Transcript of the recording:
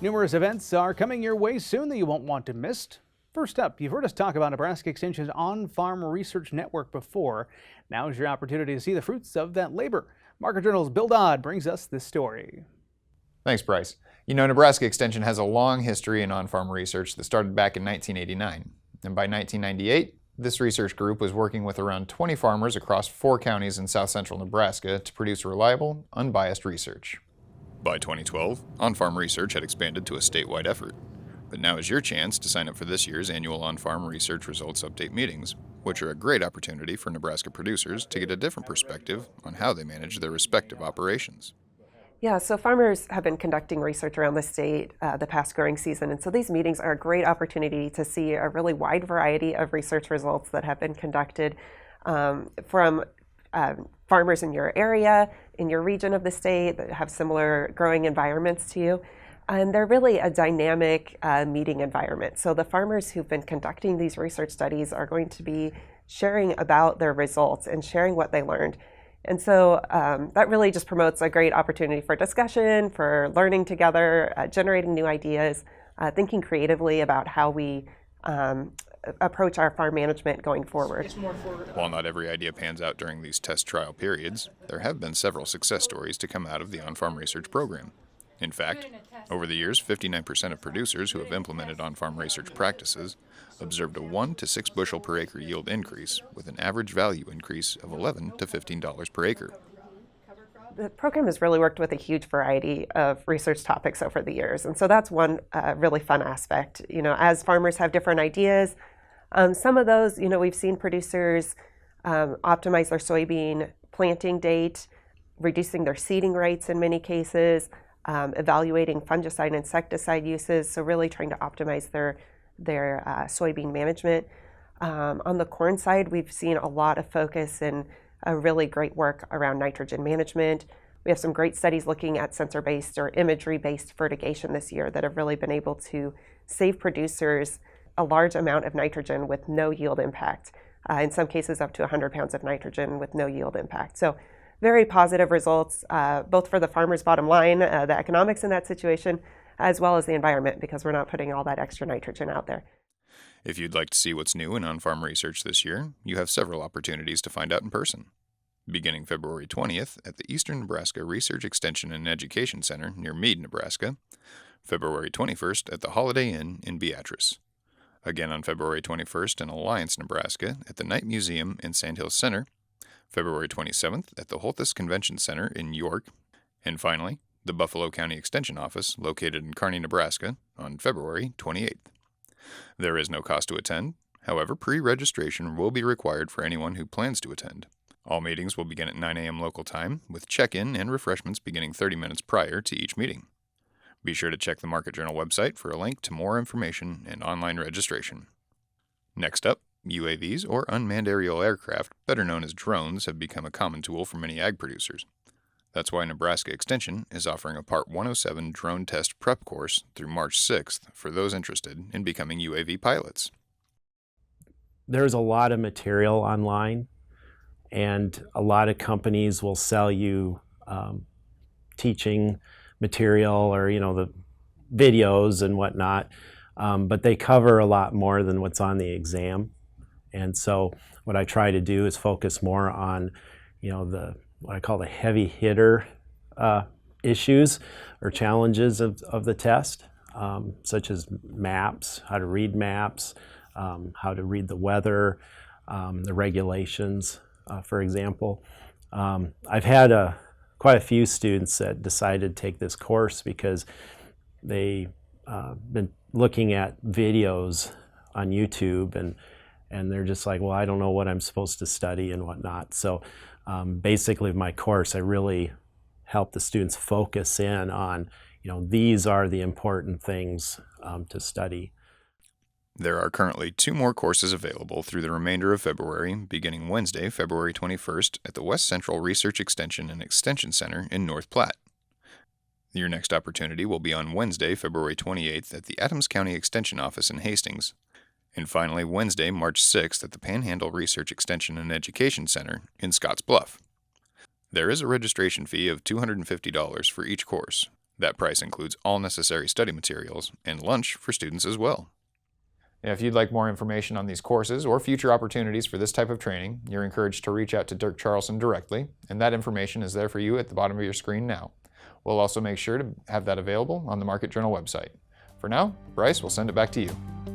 Numerous events are coming your way soon that you won't want to miss. First up, you've heard us talk about Nebraska Extension's On-Farm Research Network before. Now's your opportunity to see the fruits of that labor. Market Journal's Bill Dodd brings us this story. Thanks, Bryce. You know, Nebraska Extension has a long history in on-farm research that started back in 1989. And by 1998, this research group was working with around 20 farmers across 4 counties in south central Nebraska to produce reliable, unbiased research. By 2012, on-farm research had expanded to a statewide effort. But now is your chance to sign up for this year's annual on-farm research results update meetings, which are a great opportunity for Nebraska producers to get a different perspective on how they manage their respective operations. Yeah, so farmers have been conducting research around the state the past growing season, and so these meetings are a great opportunity to see a really wide variety of research results that have been conducted from farmers in your area, in your region of the state that have similar growing environments to you. And they're really a dynamic meeting environment. So the farmers who've been conducting these research studies are going to be sharing about their results and sharing what they learned. And so that really just promotes a great opportunity for discussion, for learning together, generating new ideas, thinking creatively about how we approach our farm management going forward. While not every idea pans out during these test trial periods, there have been several success stories to come out of the on-farm research program. In fact, over the years, 59% of producers who have implemented on-farm research practices observed a 1 to 6 bushel per acre yield increase with an average value increase of $11 to $15 per acre. The program has really worked with a huge variety of research topics over the years, and so that's one really fun aspect. You know, as farmers have different ideas, some of those, you know, we've seen producers optimize their soybean planting date, reducing their seeding rates in many cases, evaluating fungicide and insecticide uses, so really trying to optimize their soybean management. On the corn side, we've seen a lot of focus and really great work around nitrogen management. We have some great studies looking at sensor-based or imagery-based fertigation this year that have really been able to save producers a large amount of nitrogen with no yield impact. In some cases, up to 100 pounds of nitrogen with no yield impact. So very positive results, both for the farmer's bottom line, the economics in that situation, as well as the environment, because we're not putting all that extra nitrogen out there. If you'd like to see what's new in on-farm research this year, you have several opportunities to find out in person. Beginning February 20th at the Eastern Nebraska Research Extension and Education Center near Meade, Nebraska, February 21st at the Holiday Inn in Beatrice. Again on February 21st in Alliance, Nebraska at the Knight Museum in Sandhills Center, February 27th at the Holthus Convention Center in York, and finally, the Buffalo County Extension Office located in Kearney, Nebraska on February 28th. There is no cost to attend. However, pre-registration will be required for anyone who plans to attend. All meetings will begin at 9 a.m. local time, with check-in and refreshments beginning 30 minutes prior to each meeting. Be sure to check the Market Journal website for a link to more information and online registration. Next up, UAVs, or unmanned aerial aircraft, better known as drones, have become a common tool for many ag producers. That's why Nebraska Extension is offering a Part 107 drone test prep course through March 6th for those interested in becoming UAV pilots. There's a lot of material online, and a lot of companies will sell you teaching material or, you know, the videos and whatnot, but they cover a lot more than what's on the exam. And so what I try to do is focus more on, you know, what I call the heavy hitter issues or challenges of the test, such as maps, how to read maps, how to read the weather, the regulations, for example. I've had quite a few students that decided to take this course because they've been looking at videos on YouTube and they're just like, well, I don't know what I'm supposed to study and whatnot. So basically my course, I really help the students focus in on, you know, these are the important things to study. There are currently 2 more courses available through the remainder of February, beginning Wednesday, February 21st at the West Central Research Extension and Extension Center in North Platte. Your next opportunity will be on Wednesday, February 28th at the Adams County Extension Office in Hastings, and finally Wednesday, March 6th at the Panhandle Research Extension and Education Center in Scotts Bluff. There is a registration fee of $250 for each course, That price includes all necessary study materials and lunch for students as well. If you'd like more information on these courses or future opportunities for this type of training, you're encouraged to reach out to Dirk Charlson directly, and that information is there for you at the bottom of your screen now. We'll also make sure to have that available on the Market Journal website. For now, Bryce, we'll send it back to you.